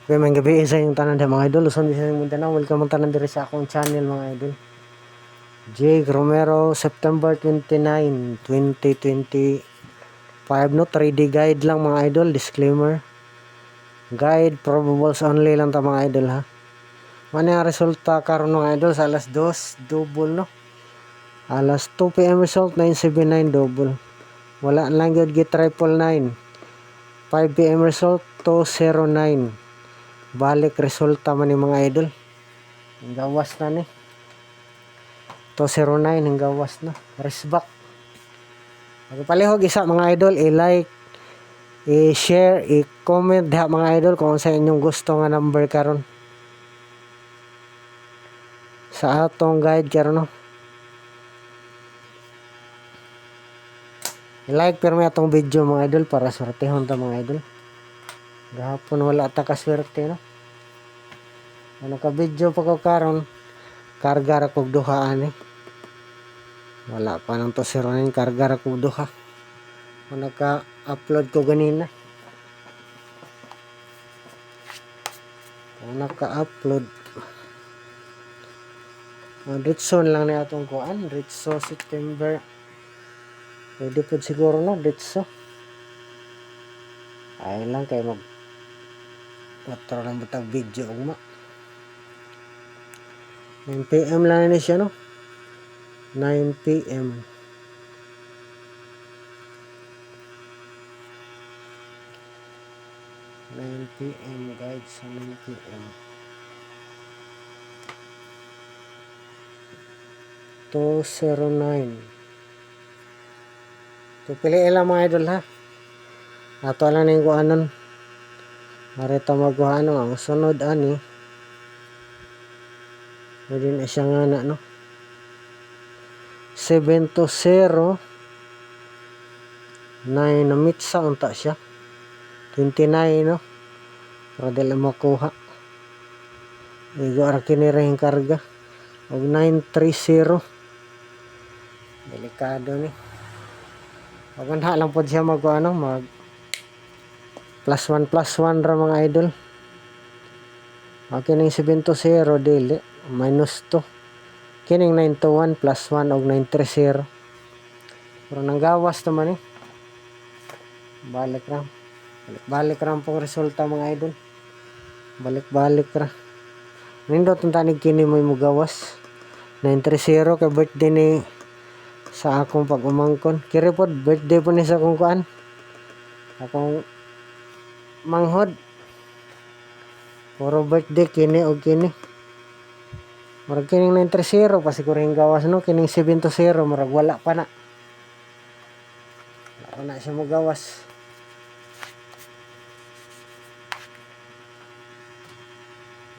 Okay, may gabi isa yung tanan de mga idol. Luzon, Visayas, Mindanao. Welcome ang tanan diri sa akong channel mga idol. Jake Romero, September 29, 2025 no. 3D guide lang mga idol. Disclaimer. Guide, probables only lang ta mga idol ha. Mano yung resulta karon mga idol sa alas 2, double no. Alas 2 PM result, 979 double. Wala lang yun, get 999. 5 PM result, 209. Balik resulta man ni mga idol. Gawas na ni. 209 ang gawas na. Resback. Palihog isa mga idol, i-like, i-share, i-comment diha mga idol kung sa inyong gusto nga number karon. Sa atong guide karon no. I-like pero may atong video mga idol para sortehon ta mga idol. Gahapon wala ta kaswerte no. Ano ka video pa ko karon, karga ra kog duha ani. Wala pa nang to sironin, karga ra kog duha. Kung naka-upload ko ganina. Kung naka-upload. Ritson lang na atong kuan. Ritso September. Pwede po siguro no, Ritso. Ay lang kay mag patro lang butang video ugma. 9 PM lang na siya no. 9 PM. Guys, sa 9 PM. 209. So, piliin lang mga idol ha. Ato lang na yung kuhanon. Marita magkuhanon. Ang sunod ani. Pwede na siya nga na no. 720. 9 na mitsa unta siya. 29 no. Para dili makuha. Igo ara kinirahing karga. Og 930. Delikado ni. Paganda lang po siya mag +1+1 ra mga idol. Kining 720 dili -2. Kining 921 +1 og 930. Pero nanggawas naman eh. Balik ra pong resulta mga idol. Balik ra. Nindot ang tanig kini mo gawas. 930 kay birthday ni sa akong pag-umangkon. Kiri pod birthday po ni sa akong kuan. Akong manghod. Puro birthday kini og kini. Murag kining 930 pa siguro yung gawas no. Kining 720 murag wala pa na. Wala pa na siya mo gawas.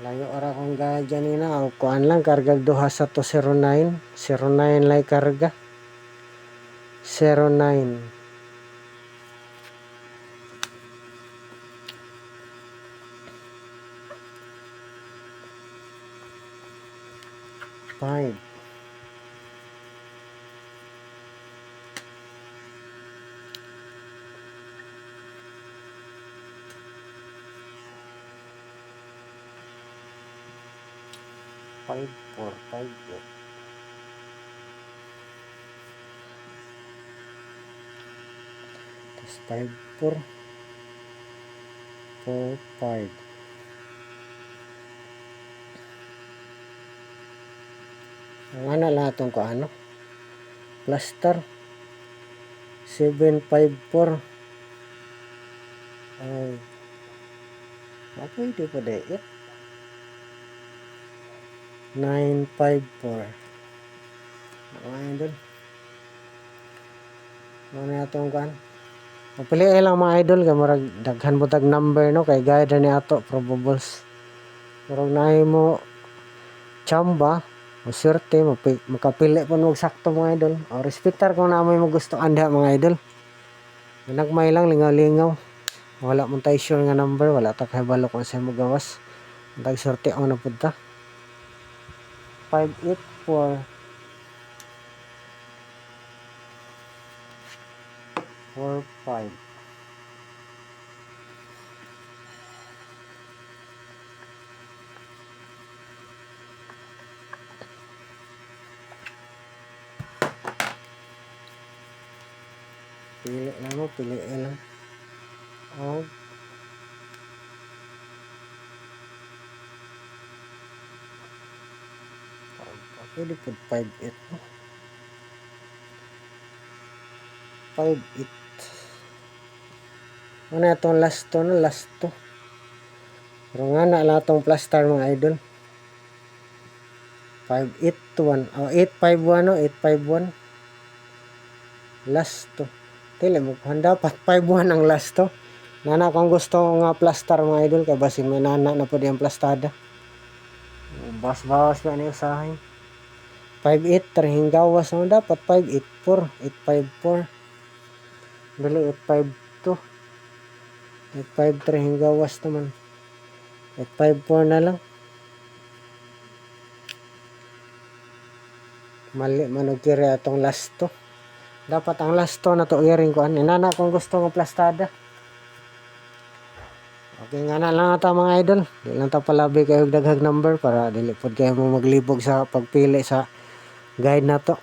Layo ora kong gadyan na o kuan lang karga duha sa 209. 09 lay karga. 09. Five. Five, 4, 5, 8. Tapos 5, 4, 4, 5. Ang ano lang itong ko ano? Cluster. 7, 5, 4. Ay. Pwede pa dahil. 9, 5, 4. Ano doon? Ano itong kuan? Piliin lang mga idol kay murag daghan butag number no kay guide ni ato probables. Murag naay mo chamba o swerte makapili po mo sakto mga idol. O respektar kung namoy mo gusto anda mga idol. Nagmay lang lingaw-lingaw. Wala mo tayo sure nga number, wala ta kay balo kung sa mo gawas. Dag swerte ang na pud ta. 5, 8, 4. 4, 5. pili lang mo, pili lang. Oh, pwede po 5-8 no? 5-8. Ano itong last to no? Last to. Pero nga na lang itong plus star mga idol. 5-8-1. O 8-5-1 no? 8-5-1. Last to. Tila mo. Dapat 5-1 ang last to. Nana kung gusto nga plus star mga idol. Kaya basi may nana na po diyang plastada. Bawas-bawas na niyo sa akin. 5-8. Tarihing gawas naman dapat. 5-8-4. 8-5-4. Dali 8-5-2. 8-5-3 yung gawas naman. 8-5-4 na lang. Mali manog kiri atong last to. Dapat ang last to na to iring ko. Inana kung gusto ng plastada. Okay nga na lang ata mga idol. Di lang ta palabi kayo daghag number para dili pod kayo mo maglibog sa pagpili sa guide na to.